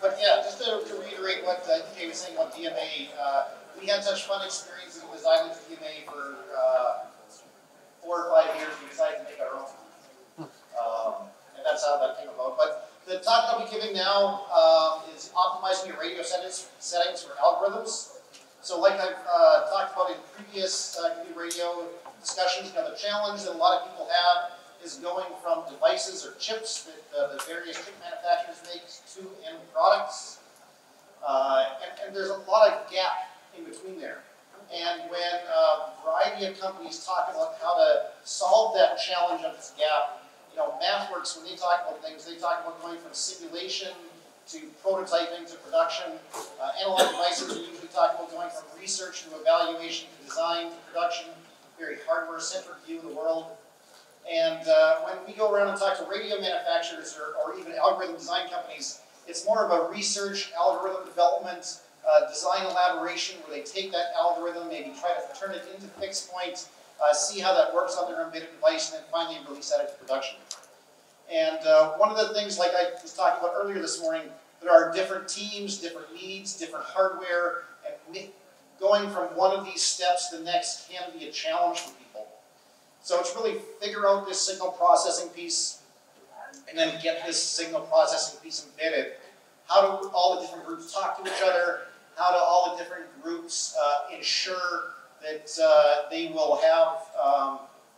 But yeah, just to reiterate what EJ was saying about DMA, we had such fun experiences with designing DMA for 4 or 5 years. We decided to make our own. And that's how that came about. But the talk I'll be giving now is optimizing your radio settings for algorithms. So like I've talked about in previous computer radio discussions, the challenge that a lot of people have is going from devices or chips that the various chip manufacturers make to end products. And there's a lot of gap in between there. And when a variety of companies talk about how to solve that challenge of this gap, MathWorks, when they talk about things, they talk about going from simulation to prototyping to production. Analog devices, we usually talk about going from research to evaluation to design to production, very hardware-centric view of the world. And when we go around and talk to radio manufacturers or even algorithm design companies, it's more of a research, algorithm development, design elaboration, where they take that algorithm, maybe try to turn it into fixed point, see how that works on their embedded device, and then finally release that into production. And one of the things, like I was talking about earlier this morning, there are different teams, different needs, different hardware, and going from one of these steps to the next can be a challenge for people. So it's really figure out this signal processing piece, and then get this signal processing piece embedded. How do all the different groups talk to each other? How do all the different groups ensure that they will have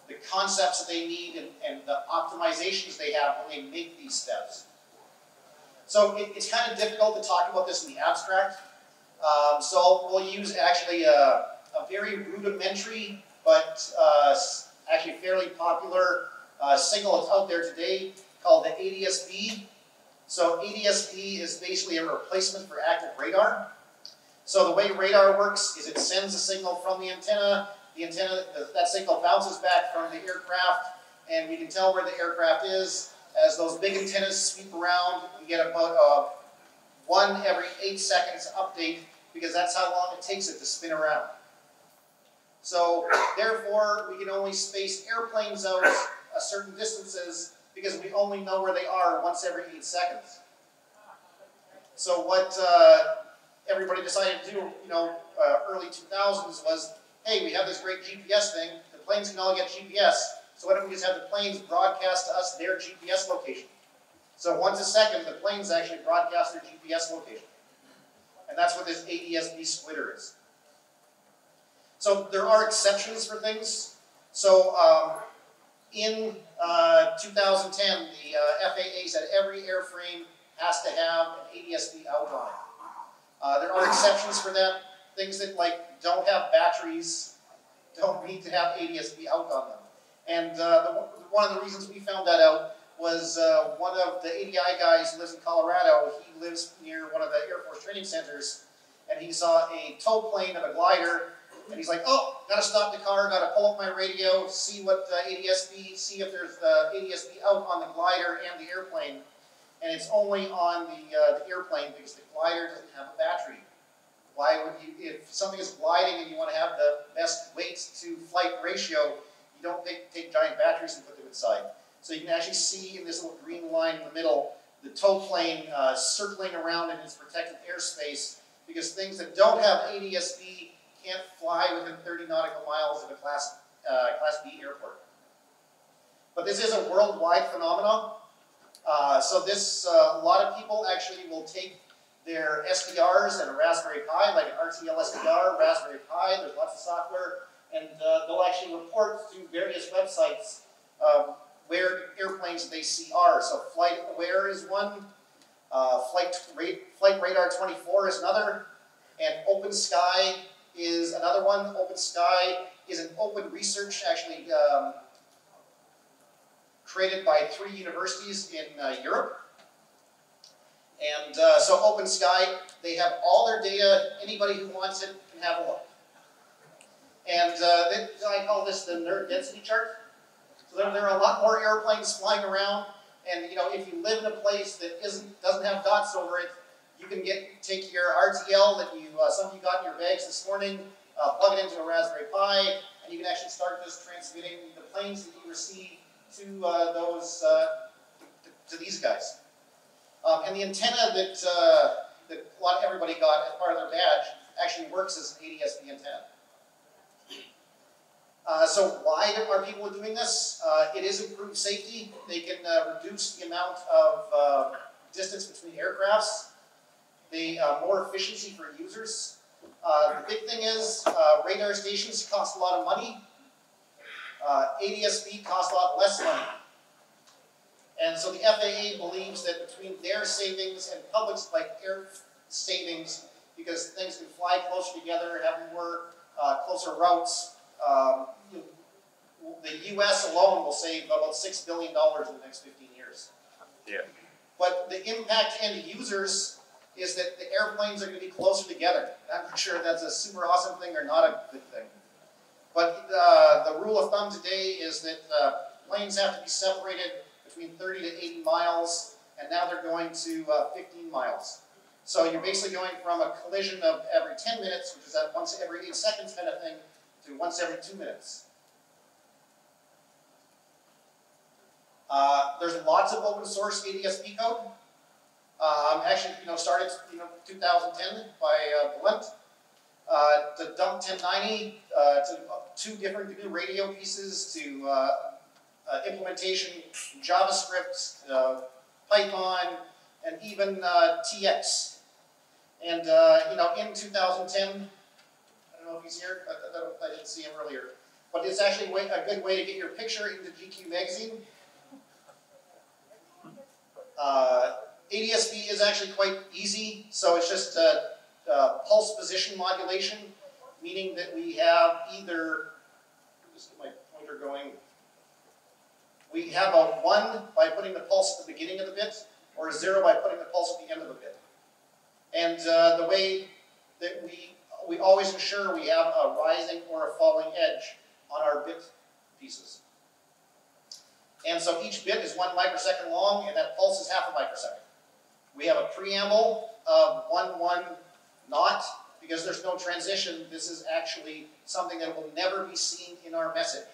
the concepts that they need and the optimizations they have when they make these steps? So it's kind of difficult to talk about this in the abstract. So we'll use actually a very rudimentary, but actually fairly popular signal that's out there today called the ADSB. So ADSB is basically a replacement for active radar. So the way radar works is it sends a signal from the antenna. The antenna, that signal bounces back from the aircraft, and we can tell where the aircraft is. As those big antennas sweep around, we get about 1 every 8 seconds update, because that's how long it takes it to spin around. So therefore, we can only space airplanes out certain distances because we only know where they are once every 8 seconds. So what everybody decided to do, early 2000s was, hey, we have this great GPS thing. The planes can all get GPS. So why don't we just have the planes broadcast to us their GPS location? So once a second, the planes actually broadcast their GPS location. And that's what this ADSB splitter is. So there are exceptions for things. So in 2010, the FAA said every airframe has to have an ADSB out on it. There are exceptions for that. Things that don't have batteries don't need to have ADSB out on them. And one of the reasons we found that out was one of the ADI guys who lives in Colorado. He lives near one of the Air Force training centers, and he saw a tow plane of a glider, and he's like, oh, gotta stop the car, gotta pull up my radio, see what ADSB, see if there's ADSB out on the glider and the airplane. And it's only on the airplane because the glider doesn't have a battery. Why would you, if something is gliding and you want to have the best weight to flight ratio, you don't take giant batteries and put them inside. So you can actually see in this little green line in the middle, the tow plane circling around in its protected airspace, because things that don't have ADSB can't fly within 30 nautical miles of a Class B airport. But this is a worldwide phenomenon. So this, a lot of people actually will take their SDRs and a Raspberry Pi, like an RTL SDR, Raspberry Pi, there's lots of software, and they'll actually report to various websites where airplanes they see are. So Flight Aware is one, Flight Radar 24 is another, and Open Sky is another one. Open Sky is an open research, actually created by 3 universities in Europe. And so Open Sky, they have all their data. Anybody who wants it can have a look. And I call this the nerd density chart. So there are a lot more airplanes flying around. And if you live in a place that doesn't have dots over it, you can take your RTL that some of you got in your bags this morning, plug it into a Raspberry Pi, and you can actually start just transmitting the planes that you receive to to these guys. And the antenna that everybody got as part of their badge actually works as an ADSB antenna. So why are people doing this? It is improved safety. They can reduce the amount of distance between aircrafts. They more efficiency for users. The big thing is radar stations cost a lot of money. ADSB costs a lot less money. And so the FAA believes that between their savings and public's air savings, because things can fly closer together, have more closer routes, the US alone will save about $6 billion in the next 15 years. Yeah. But the impact to end users is that the airplanes are going to be closer together. I'm not sure if that's a super awesome thing or not a good thing. But the rule of thumb today is that planes have to be separated between 30 to 80 miles, and now they're going to 15 miles. So you're basically going from a collision of every 10 minutes, which is that once every 8 seconds kind of thing, to once every 2 minutes. There's lots of open source ADSB code. Actually, started 2010 by Blunt. To dump 1090 to 2 different new radio pieces to implementation JavaScript, Python, and even TX. And in 2010, I don't know if he's here. I didn't see him earlier, but it's actually a good way to get your picture into GQ magazine. ADSB is actually quite easy, so it's just pulse position modulation, meaning that we have either, just get my pointer going, we have a 1 by putting the pulse at the beginning of the bit, or a 0 by putting the pulse at the end of the bit. And the way that we always ensure we have a rising or a falling edge on our bit pieces. And so each bit is 1 microsecond long, and that pulse is half a microsecond. We have a preamble of 1-1 not, because there's no transition. This is actually something that will never be seen in our message.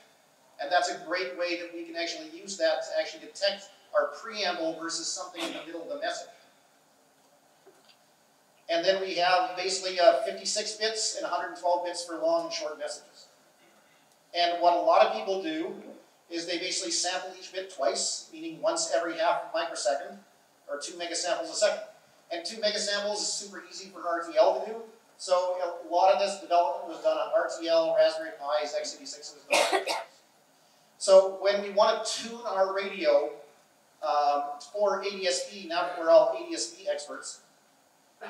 And that's a great way that we can actually use that to actually detect our preamble versus something in the middle of the message. And then we have basically 56 bits and 112 bits for long and short messages. And what a lot of people do is they basically sample each bit twice, meaning once every half microsecond, or 2 megasamples a second. And 2 megasamples is super easy for RTL to do. So a lot of this development was done on RTL, Raspberry Pis, x86 was done. So when we want to tune our radio for ADSB, now that we're all ADSB experts,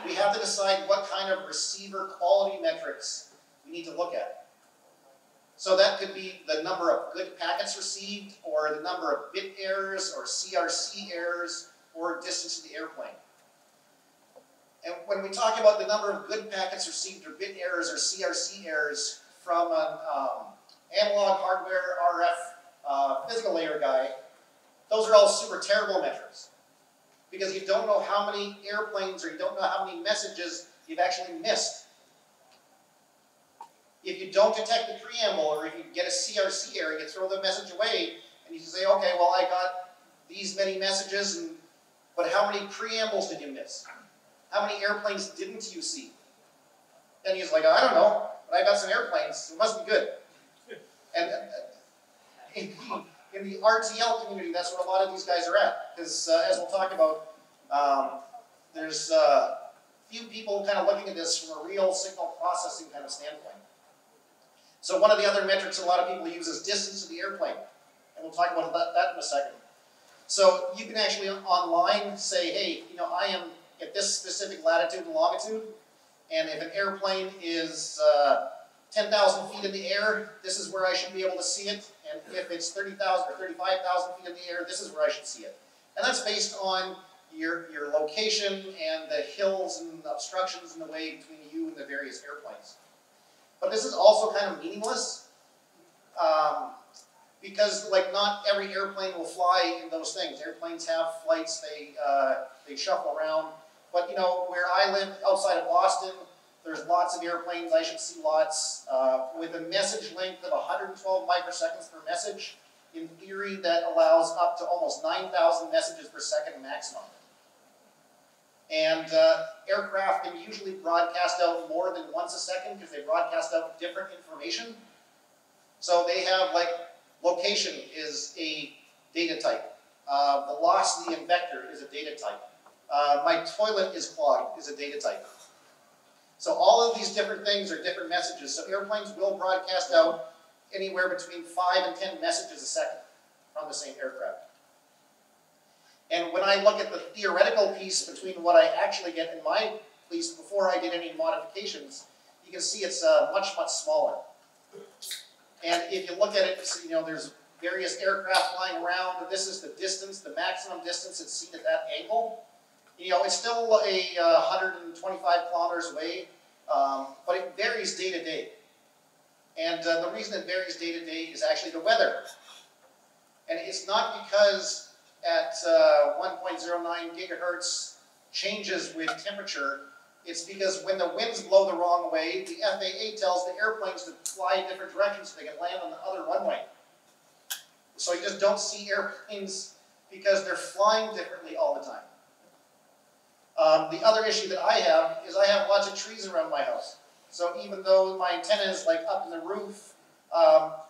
we have to decide what kind of receiver quality metrics we need to look at. So that could be the number of good packets received, or the number of bit errors, or CRC errors, or distance to the airplane. And when we talk about the number of good packets received, or bit errors, or CRC errors from an analog hardware RF physical layer guy, those are all super terrible metrics. Because you don't know how many airplanes, or you don't know how many messages you've actually missed. If you don't detect the preamble, or if you get a CRC error, you throw the message away, and you say, okay, well, I got these many messages, but how many preambles did you miss? How many airplanes didn't you see? And he's like, I don't know, but I got some airplanes, so it must be good. And in the RTL community, that's what a lot of these guys are at. Because as we'll talk about, there's few people kind of looking at this from a real signal processing kind of standpoint. So one of the other metrics a lot of people use is distance to the airplane. And we'll talk about that in a second. So you can actually online say, hey, I am at this specific latitude and longitude, and if an airplane is 10,000 feet in the air, this is where I should be able to see it. And if it's 30,000 or 35,000 feet in the air, this is where I should see it. And that's based on your location and the hills and obstructions in the way between you and the various airplanes. But this is also kind of meaningless because not every airplane will fly in those things. Airplanes have flights, they shuffle around. But where I live outside of Boston, there's lots of airplanes, I should see lots. With a message length of 112 microseconds per message, in theory that allows up to almost 9,000 messages per second maximum. And aircraft can usually broadcast out more than once a second because they broadcast out different information. So they have, like, location is a data type. Velocity and vector is a data type. My toilet is clogged is a data type. So all of these different things are different messages. So airplanes will broadcast out anywhere between 5 and 10 messages a second from the same aircraft. And when I look at the theoretical piece between what I actually get in my piece before I did any modifications, you can see it's much, much smaller. And if you look at it, so, you know, there's various aircraft flying around. This is the distance, the maximum distance it's seen at that angle. You know, it's still 125 kilometers away, but it varies day to day. And the reason it varies day to day is actually the weather. And it's not because at 1.09 gigahertz changes with temperature. It's because when the winds blow the wrong way, the FAA tells the airplanes to fly in different directions so they can land on the other runway. So you just don't see airplanes because they're flying differently all the time. The other issue that I have is I have lots of trees around my house. So even though my antenna is like up in the roof,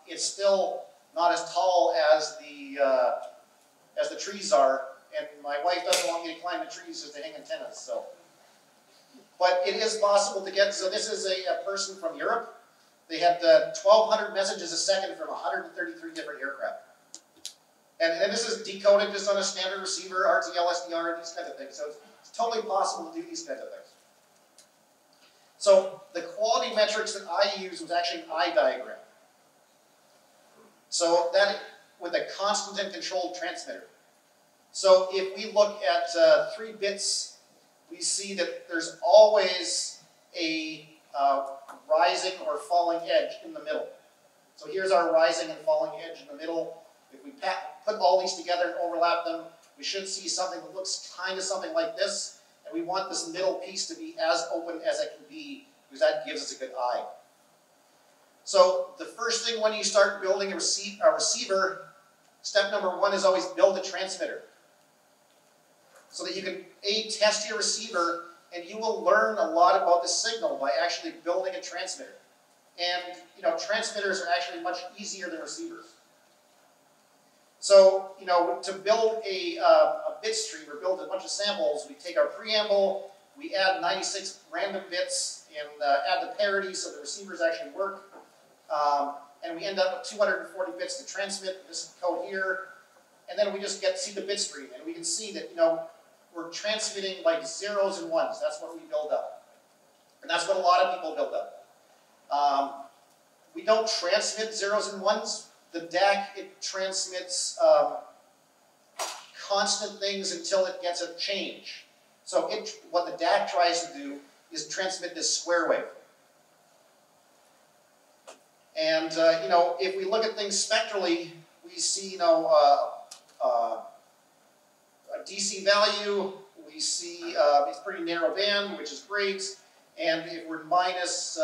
it's still not as tall as the trees are, and my wife doesn't want me to climb the trees just to hang antennas. So, but it is possible to get. So this is a person from Europe. They had 1,200 messages a second from 133 different aircraft, and this is decoded just on a standard receiver, RTL, SDR, these kinds of things. So it's totally possible to do these kinds of things. So the quality metrics that I used was actually an eye diagram. So that with a constant and controlled transmitter. So if we look at 3 bits, we see that there's always a rising or falling edge in the middle. So here's our rising and falling edge in the middle. If we put all these together and overlap them, we should see something that looks kind of something like this. And we want this middle piece to be as open as it can be, because that gives us a good eye. So the first thing when you start building a receiver, step number 1 is always build a transmitter. So that you can test your receiver, and you will learn a lot about the signal by actually building a transmitter. And you know, transmitters are actually much easier than receivers. So you know, to build a bit stream or build a bunch of samples, we take our preamble, we add 96 random bits, and add the parity so the receivers actually work. And we end up with 240 bits to transmit this code here, and then we just see the bit stream, and we can see that, you know, we're transmitting like zeros and ones. That's what we build up, and that's what a lot of people build up. We don't transmit zeros and ones. The DAC, it transmits constant things until it gets a change. So what the DAC tries to do is transmit this square wave. And you know, if we look at things spectrally, we see, you know, a DC value. We see it's pretty narrow band, which is great. And if we're minus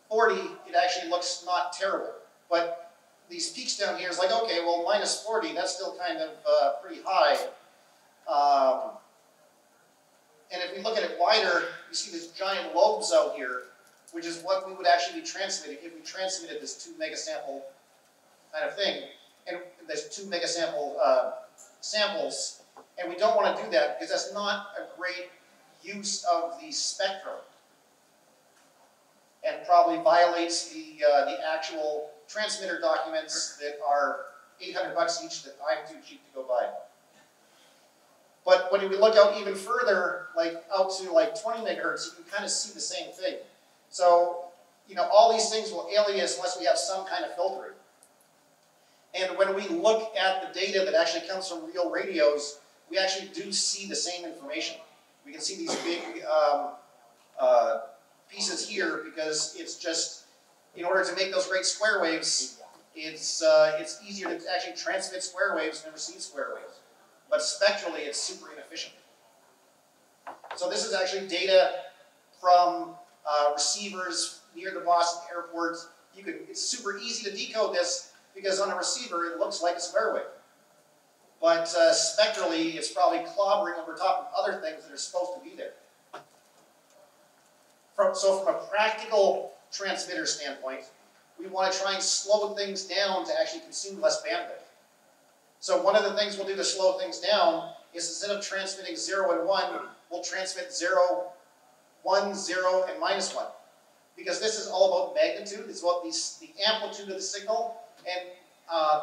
40, it actually looks not terrible. But these peaks down here is like, okay, well, minus 40, that's still kind of pretty high. And if we look at it wider, you see these giant lobes out here, which is what we would actually be transmitting if we transmitted this 2 megasample kind of thing. And there's 2 megasample samples, and we don't want to do that because that's not a great use of the spectrum, and probably violates the actual transmitter documents that are $800 each that I'm too cheap to go buy. But when we look out even further, like out to like 20 megahertz, you can kind of see the same thing. So, you know, all these things will alias unless we have some kind of filtering. And when we look at the data that actually comes from real radios, we actually do see the same information. We can see these big pieces here because it's just, in order to make those great square waves, it's easier to actually transmit square waves than receive square waves. But spectrally, it's super inefficient. So this is actually data from receivers near the Boston airport. It's super easy to decode this because on a receiver, it looks like a square wave. but spectrally it's probably clobbering over top of other things that are supposed to be there. So from a practical transmitter standpoint, we want to try and slow things down to actually consume less bandwidth. So one of the things we'll do to slow things down is instead of transmitting 0 and 1, we'll transmit 0, 1, 0, and minus 1. Because this is all about magnitude. It's about the amplitude of the signal, and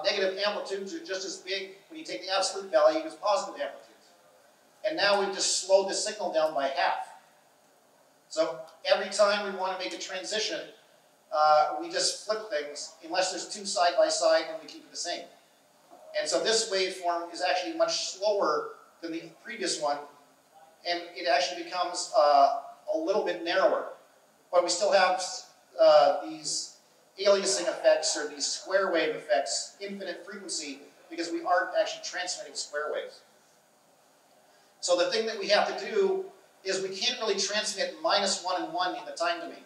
negative amplitudes are just as big when you take the absolute value as positive amplitudes. And now we've just slowed the signal down by half. So every time we want to make a transition, we just flip things. Unless there's two side by side, then we keep it the same. And so this waveform is actually much slower than the previous one, and it actually becomes a little bit narrower. But we still have these aliasing effects or these square wave effects, infinite frequency, because we aren't actually transmitting square waves. So the thing that we have to do is we can't really transmit minus 1 and 1 in the time domain.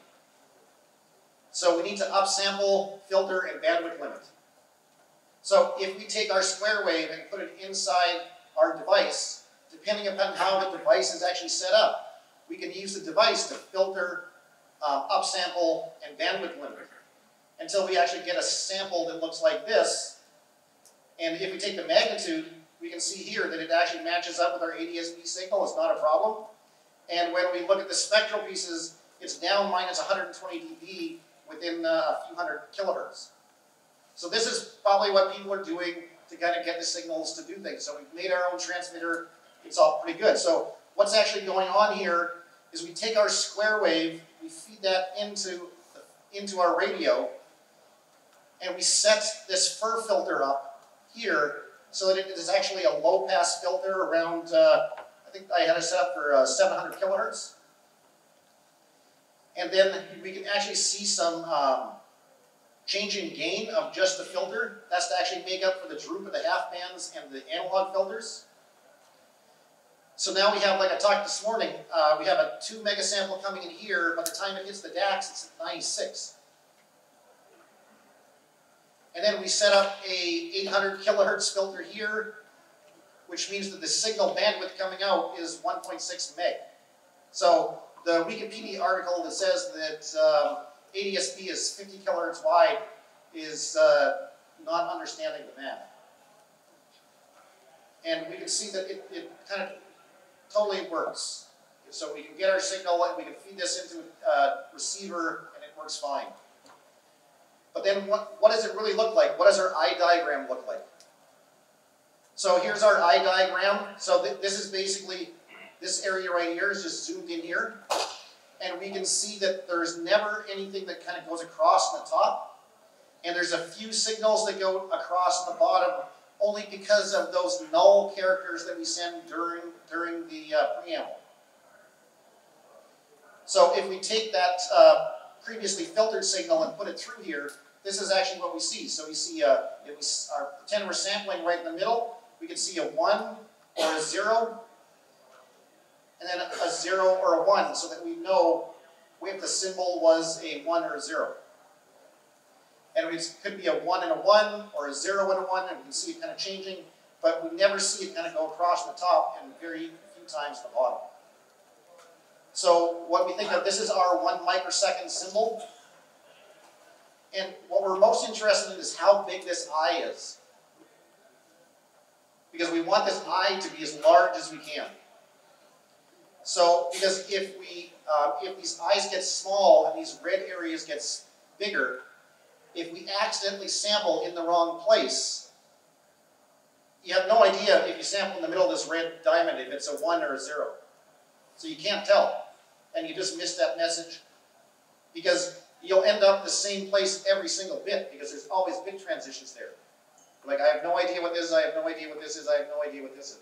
So we need to upsample, filter, and bandwidth limit. So if we take our square wave and put it inside our device, depending upon how the device is actually set up, we can use the device to filter, upsample, and bandwidth limit until we actually get a sample that looks like this. And if we take the magnitude, we can see here that it actually matches up with our ADSB signal. It's not a problem. And when we look at the spectral pieces, it's down minus 120 dB within a few hundred kilohertz. So this is probably what people are doing to kind of get the signals to do things. So we've made our own transmitter. It's all pretty good. So what's actually going on here is we take our square wave, we feed that into our radio, and we set this FIR filter up here so that it is actually a low-pass filter around, I think I had it set up for 700 kilohertz. And then we can actually see some change in gain of just the filter. That's to actually make up for the droop of the half bands and the analog filters. So now we have, like I talked this morning, we have a 2 megasample coming in here. By the time it hits the DAX, it's 96. And then we set up a 800 kilohertz filter here, which means that the signal bandwidth coming out is 1.6 meg. So the Wikipedia article that says that ADSB is 50 kilohertz wide is not understanding the math. And we can see that it kind of totally works. So we can get our signal and we can feed this into a receiver and it works fine. But then what does it really look like? What does our eye diagram look like? So here's our eye diagram. So this is basically, this area right here is just zoomed in here. And we can see that there's never anything that kind of goes across the top. And there's a few signals that go across the bottom only because of those null characters that we send during the preamble. So if we take that previously filtered signal and put it through here, this is actually what we see. So we see, pretend we're sampling right in the middle, we can see a 1 or a 0, and then a 0 or a 1, so that we know if the symbol was a 1 or a 0. And it could be a 1 and a 1, or a 0 and a 1, and we can see it kind of changing, but we never see it kind of go across the top and very few times the bottom. So what we think of, this is our 1 microsecond symbol. And what we're most interested in is how big this eye is. Because we want this eye to be as large as we can. So, because if these eyes get small and these red areas get bigger, if we accidentally sample in the wrong place, you have no idea if you sample in the middle of this red diamond if it's a 1 or a 0. So you can't tell. And you just miss that message. Because you'll end up the same place every single bit, because there's always bit transitions there. Like, I have no idea what this is, I have no idea what this is, I have no idea what this is.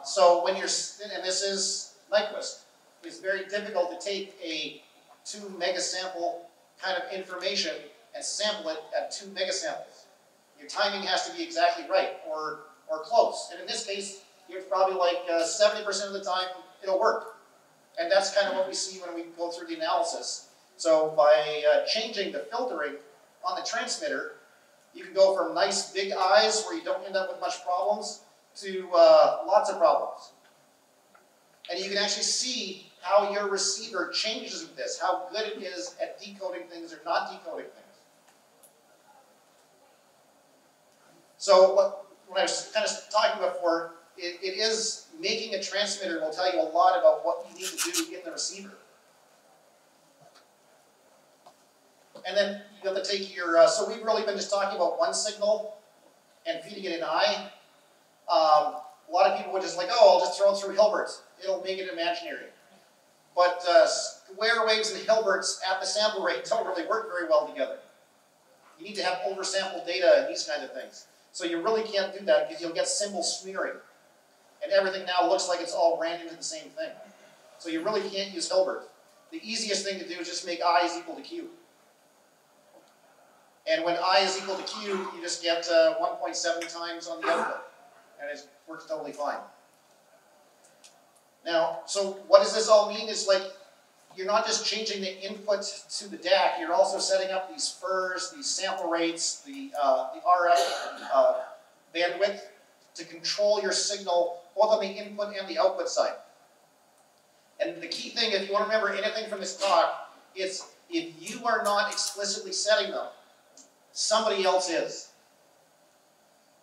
So when you're, and this is Nyquist, it's very difficult to take a 2 megasample kind of information and sample it at 2 megasamples. Your timing has to be exactly right, or close. And in this case, it's probably like 70% of the time it'll work. And that's kind of what we see when we go through the analysis. So by changing the filtering on the transmitter, You can go from nice big eyes where you don't end up with much problems to lots of problems. And you can actually see how your receiver changes with this, how good it is at decoding things or not decoding things. So what I was kind of talking about before, it is making a transmitter will tell you a lot about what you need to do in the receiver. And then you have to take your, so we've really been just talking about one signal and feeding it an I. A lot of people would just like, oh, I'll just throw it through Hilberts. It'll make it imaginary. But square waves and Hilberts at the sample rate don't really work very well together. You need to have oversampled data and these kinds of things. So you really can't do that because you'll get symbol smearing. And everything now looks like it's all ran into the same thing. So you really can't use Hilbert. The easiest thing to do is just make I is equal to Q. And when I is equal to Q, you just get 1.7 times on the output. And it works totally fine. Now, so what does this all mean? Is like, you're not just changing the input to the DAC, you're also setting up these FIRs, these sample rates, the RF bandwidth to control your signal both on the input and the output side. And the key thing, if you want to remember anything from this talk, is if you are not explicitly setting them, somebody else is.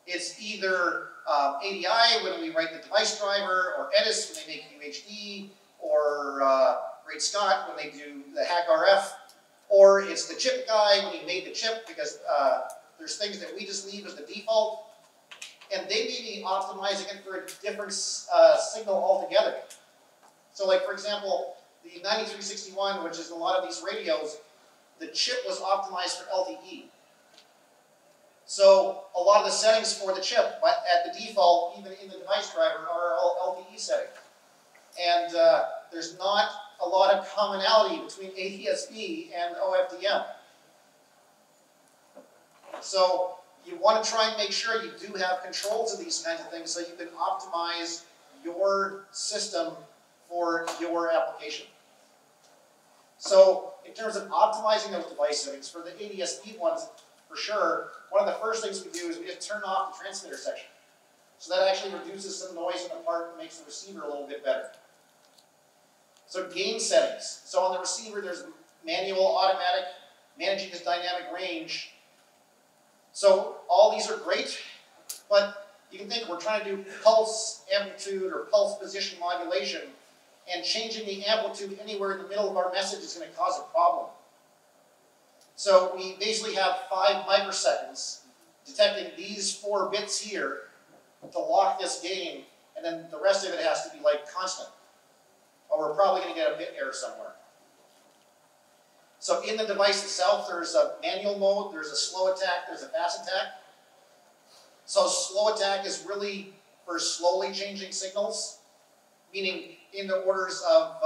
It's either ADI when we write the device driver, or EDIS when they make UHD, or Great Scott when they do the hack RF, or it's the chip guy when he made the chip, because there's things that we just leave as the default, and they may be optimizing it for a different signal altogether. So like, for example, the 9361, which is in a lot of these radios, the chip was optimized for LTE. So a lot of the settings for the chip, but at the default, even in the device driver, are all LTE settings. And there's not a lot of commonality between ADSB and OFDM. So you want to try and make sure you do have controls of these kinds of things so you can optimize your system for your application. So in terms of optimizing those device settings, for the ADSB ones, for sure, one of the first things we do is we just turn off the transmitter section. So that actually reduces some noise in the part and makes the receiver a little bit better. So gain settings. So on the receiver, there's manual, automatic, managing this dynamic range. So all these are great, but you can think we're trying to do pulse amplitude or pulse position modulation, and changing the amplitude anywhere in the middle of our message is going to cause a problem. So we basically have 5 microseconds detecting these 4 bits here to lock this gain, and then the rest of it has to be like constant. Or we're probably going to get a bit error somewhere. So in the device itself, there's a manual mode, there's a slow attack, there's a fast attack. So slow attack is really for slowly changing signals, meaning in the orders of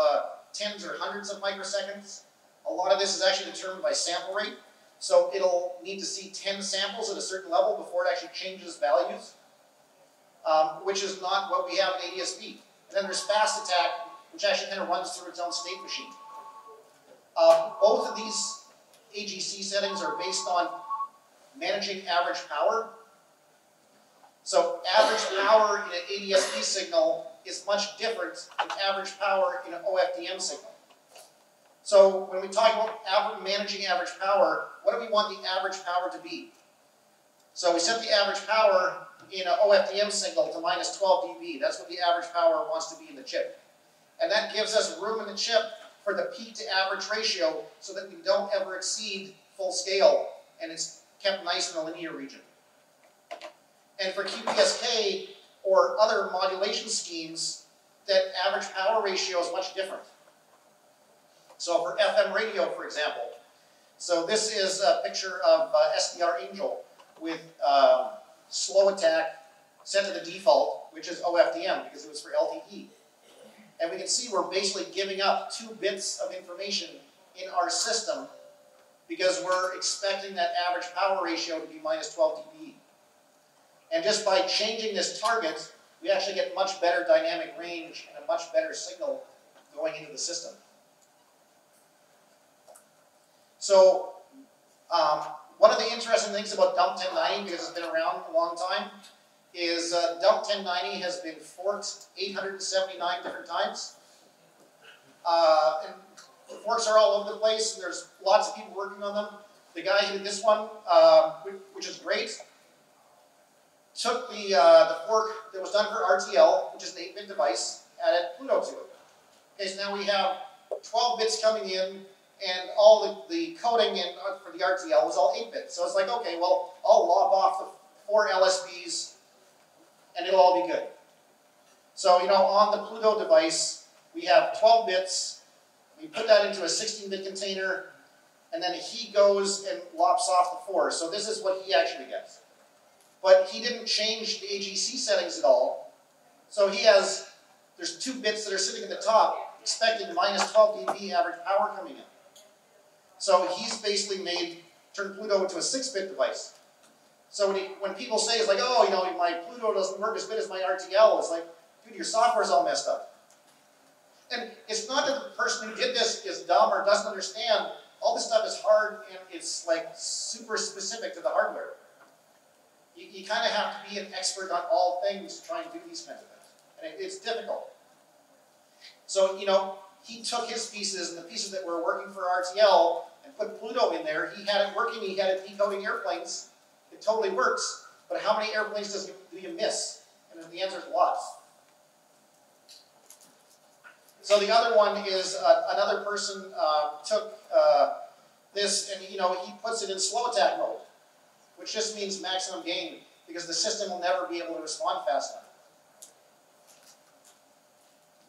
tens or hundreds of microseconds. A lot of this is actually determined by sample rate. So it'll need to see 10 samples at a certain level before it actually changes values, which is not what we have in ADSB. And then there's fast attack, which actually kind of runs through its own state machine. Both of these AGC settings are based on managing average power. So average power in an ADSB signal is much different than average power in an OFDM signal. So when we talk about managing average power, what do we want the average power to be? So we set the average power in an OFDM signal to minus 12 dB. That's what the average power wants to be in the chip. And that gives us room in the chip for the peak to average ratio so that we don't ever exceed full scale, and it's kept nice in the linear region. And for QPSK or other modulation schemes, that average power ratio is much different. So for FM radio, for example, so this is a picture of SDR Angel with slow attack set to the default, which is OFDM because it was for LTE. And we can see we're basically giving up 2 bits of information in our system because we're expecting that average power ratio to be minus 12 dB. And just by changing this target, we actually get much better dynamic range and a much better signal going into the system. So One of the interesting things about dump 1090, because it's been around a long time, is dump 1090 has been forked 879 different times. And the forks are all over the place, and there's lots of people working on them. The guy who did this one, which is great, took the fork that was done for RTL, which is an 8-bit device, added Pluto to it. Okay, so now we have 12 bits coming in, and all the coding for the RTL was all 8-bit. So it's like, okay, well, I'll lop off the 4 LSBs, and it'll all be good. So, you know, on the Pluto device, we have 12 bits, we put that into a 16-bit container, and then he goes and lops off the 4. So this is what he actually gets. But he didn't change the AGC settings at all. So he has, there's 2 bits that are sitting at the top, expecting minus 12 dB average power coming in. So he's basically turned Pluto into a 6-bit device. So when people say, it's like, oh, you know, my Pluto doesn't work as good as my RTL, it's like, dude, your software's all messed up. And it's not that the person who did this is dumb or doesn't understand. All this stuff is hard, and it's like super specific to the hardware. You kind of have to be an expert on all things to try and do these kinds of things. And it's difficult. So, you know, he took his pieces and the pieces that were working for RTL and put Pluto in there. He had it working, he had it decoding airplanes. It totally works. But how many airplanes do you miss? And the answer is lots. So the other one is another person took this and, you know, he puts it in slow attack mode, which just means maximum gain, because the system will never be able to respond fast enough.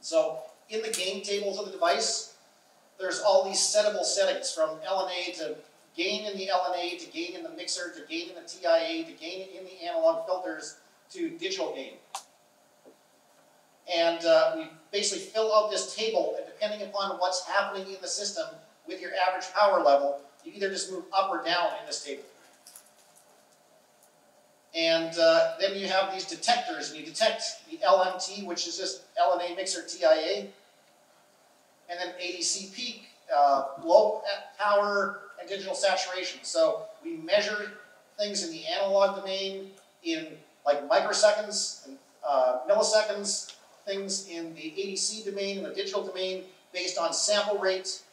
So in the gain tables of the device, there's all these settable settings, from LNA to gain in the LNA, to gain in the mixer, to gain in the TIA, to gain in the analog filters, to digital gain. And we basically fill out this table, and depending upon what's happening in the system with your average power level, you either just move up or down in this table. And then you have these detectors, and you detect the LMT, which is just LNA mixer TIA, and then ADC peak, low power, and digital saturation. So we measure things in the analog domain in like microseconds and milliseconds, things in the ADC domain and the digital domain based on sample rate,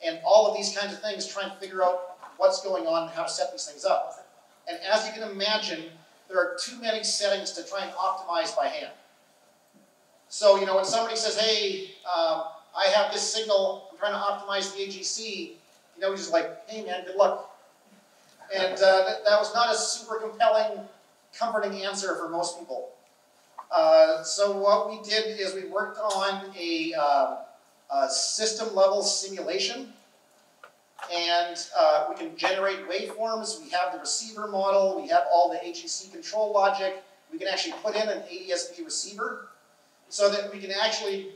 and all of these kinds of things, trying to figure out what's going on and how to set these things up. And as you can imagine, there are too many settings to try and optimize by hand. So, you know, when somebody says, hey, I have this signal, I'm trying to optimize the AGC, you know, he's just like, hey man, good luck. And that was not a super compelling, comforting answer for most people. So what we did is we worked on a system level simulation, and we can generate waveforms. We have the receiver model, we have all the AGC control logic. We can actually put in an ADSB receiver so that we can actually,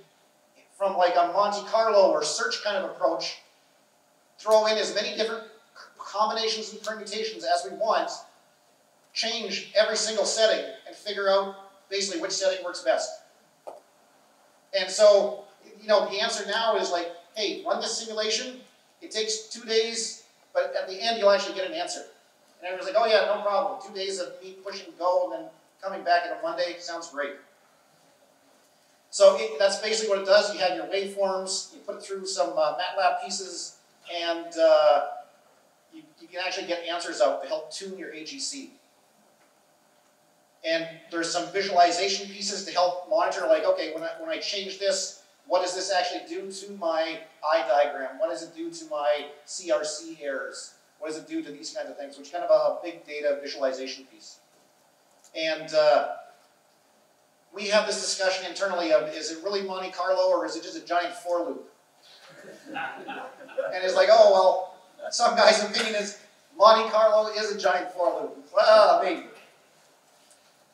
from like a Monte Carlo or search kind of approach, throw in as many different combinations and permutations as we want, change every single setting, and figure out basically which setting works best. And so, you know, the answer now is like, hey, run this simulation. It takes 2 days, but at the end you'll actually get an answer. And everyone's like, oh yeah, no problem. 2 days of me pushing go and then coming back on a Monday sounds great. So that's basically what it does. You have your waveforms, you put it through some MATLAB pieces, and you can actually get answers out to help tune your AGC. And there's some visualization pieces to help monitor, like, okay, when I change this, what does this actually do to my eye diagram? What does it do to my CRC errors? What does it do to these kinds of things? Which is kind of a big data visualization piece. And we have this discussion internally of, is it really Monte Carlo or is it just a giant for loop? And it's like, oh, well, some guy's opinion is Monte Carlo is a giant for loop. Well, maybe.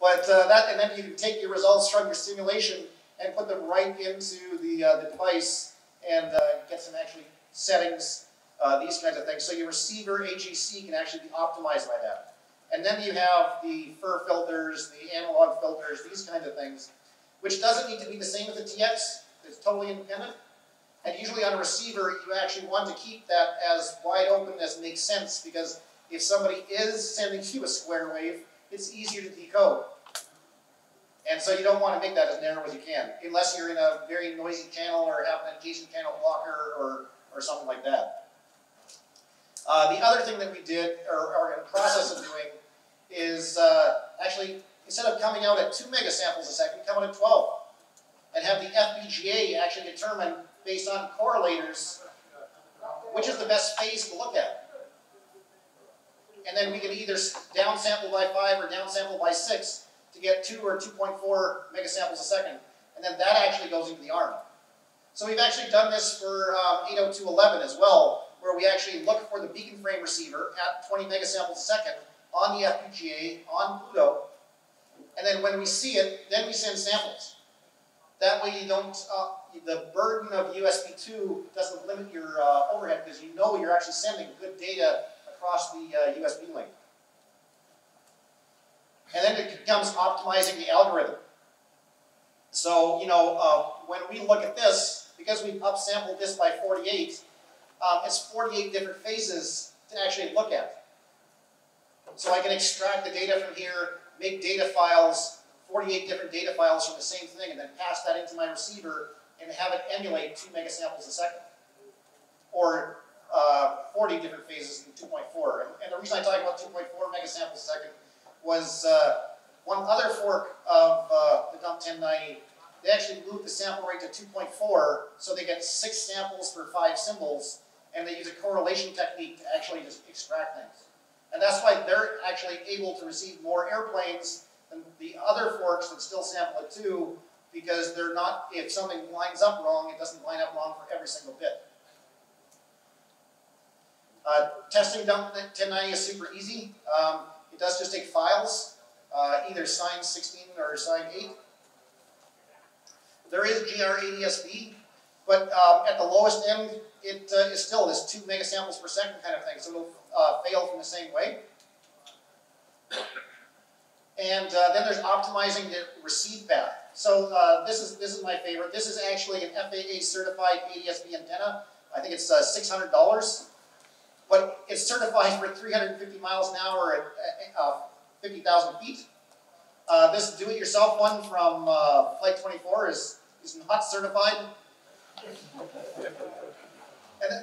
But and then you can take your results from your simulation and put them right into the device and get some actually settings, these kinds of things. So your receiver AGC can actually be optimized by that. And then you have the FIR filters, the analog filters, these kinds of things, which doesn't need to be the same as the TX. It's totally independent. And usually on a receiver, you actually want to keep that as wide open as makes sense, because if somebody is sending you a square wave, it's easier to decode. And so you don't want to make that as narrow as you can, unless you're in a very noisy channel or have an adjacent channel blocker or something like that. The other thing that we did, or are in the process of doing, is actually, instead of coming out at 2 megasamples a second, come out at 12. And have the FPGA actually determine, based on correlators, which is the best phase to look at. And then we can either downsample by 5 or downsample by 6 to get 2 or 2.4 megasamples a second. And then that actually goes into the ARM. So we've actually done this for 802.11 as well, where we actually look for the beacon frame receiver at 20 megasamples a second on the FPGA, on Pluto. And then when we see it, then we send samples. That way you don't, the burden of USB 2 doesn't limit your overhead, because you know you're actually sending good data across the USB link. And then it becomes optimizing the algorithm. So, you know, when we look at this, because we've upsampled this by 48, it's 48 different phases to actually look at. So I can extract the data from here, make data files, 48 different data files from the same thing, and then pass that into my receiver and have it emulate 2 megasamples a second. Or 40 different phases in 2.4. And the reason I talk about 2.4 megasamples a second was one other fork of the dump 1090, they actually moved the sample rate to 2.4, so they get 6 samples for 5 symbols, and they use a correlation technique to actually just extract things. And that's why they're actually able to receive more airplanes than the other forks that still sample at 2, because they're not, if something lines up wrong, it doesn't line up wrong for every single bit. Testing dump 1090 is super easy. It does just take files, either signed 16 or signed 8. There is GRADSB, but at the lowest end, it is still this 2 megasamples per second kind of thing, so it'll fail from the same way. And then there's optimizing the receive path. So this is my favorite. This is actually an FAA certified ADSB antenna. I think it's $600. But it's certified for 350 miles an hour at 50,000 feet. This do-it-yourself one from Flight 24 is not certified.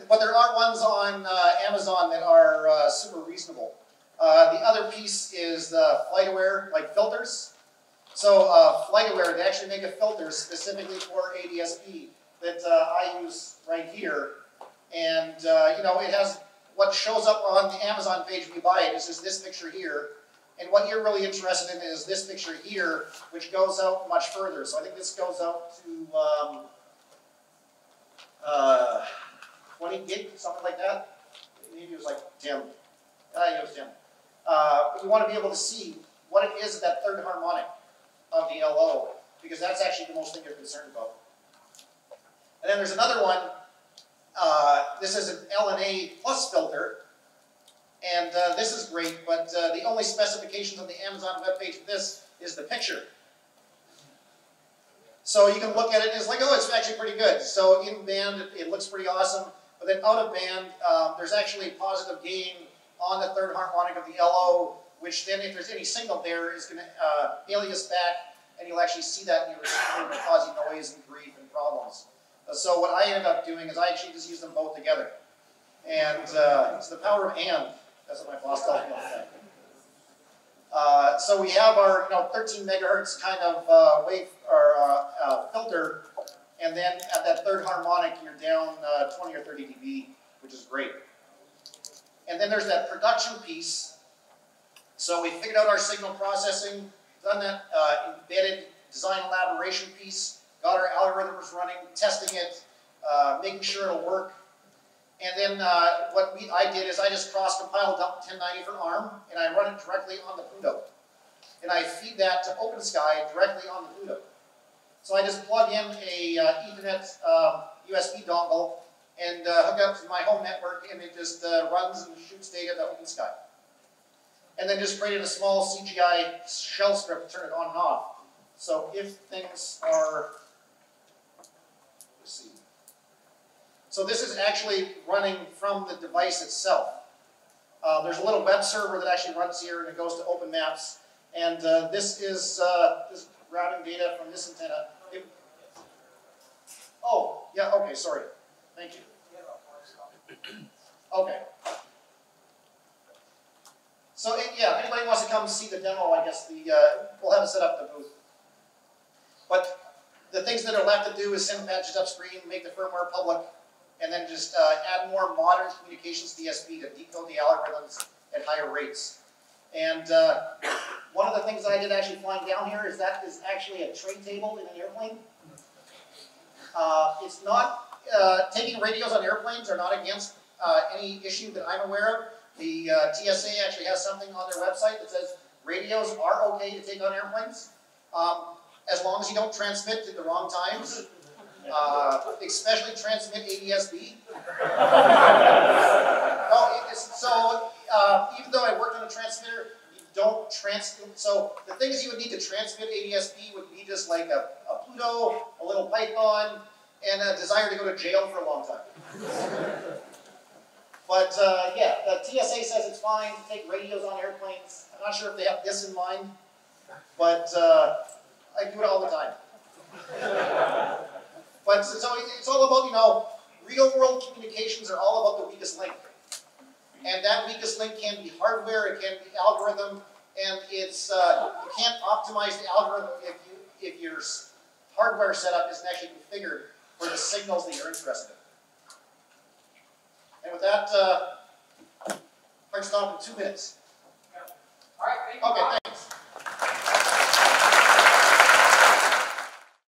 But there are ones on Amazon that are super reasonable. The other piece is FlightAware, like filters. So FlightAware, they actually make a filter specifically for ADSB that I use right here. And you know, it has what shows up on the Amazon page when you buy it is just this picture here. And what you're really interested in is this picture here, which goes out much further. So I think this goes out to 20 gig, something like that. Maybe it was like 10. It was 10. But you want to be able to see what it is at that third harmonic of the LO, because that's actually the most thing you're concerned about. And then there's another one. This is an LNA plus filter, and this is great, but the only specifications on the Amazon webpage for this is the picture. So you can look at it and it's like, oh, it's actually pretty good. So in band, it looks pretty awesome, but then out of band, there's actually positive gain on the third harmonic of the LO, which then if there's any signal there is going to alias back, and you'll actually see that in your receiver and cause you noise and grief and problems. So what I ended up doing is I actually just use them both together. And it's the power of and. That's what my boss tells me all the time. So we have our 13 megahertz kind of wave or filter, and then at that third harmonic you're down 20 or 30 dB, which is great. And then there's that production piece. So we figured out our signal processing, done that embedded design elaboration piece. Got our algorithms running, testing it, making sure it'll work. And then what I did is I just cross-compiled dump 1090 for ARM, and I run it directly on the Pluto. And I feed that to OpenSky directly on the Pluto. So I just plug in a Ethernet USB dongle and hook up to my home network, and it just runs and shoots data to OpenSky. And then just created a small CGI shell script to turn it on and off. So if things are... Let's see. So this is actually running from the device itself. There's a little web server that actually runs here, and it goes to Open Maps. And this is this routing data from this antenna. Oh, yeah, okay, sorry. Thank you. Okay. So, yeah, if anybody wants to come see the demo, I guess we'll have to set up the booth. But the things that are left to do is send patches upstream, make the firmware public, and then just add more modern communications DSP to decode the algorithms at higher rates. And one of the things that I did actually flying down here is that is actually a tray table in an airplane. It's not, taking radios on airplanes are not against any issue that I'm aware of. The TSA actually has something on their website that says radios are okay to take on airplanes, as long as you don't transmit at the wrong times. Especially transmit ADSB. Even though I worked on a transmitter, you don't transmit. So the things you would need to transmit ADSB would be just like a Pluto, a little Python, and a desire to go to jail for a long time. But yeah, the TSA says it's fine to take radios on airplanes. I'm not sure if they have this in mind, but I do it all the time. But so it's all about, real world communications are all about the weakest link. And that weakest link can be hardware, it can be algorithm, and it's, you can't optimize the algorithm if your hardware setup isn't actually configured for the signals that you're interested in. And with that, Frank's gone for 2 minutes. All right, thank you. Okay, thanks.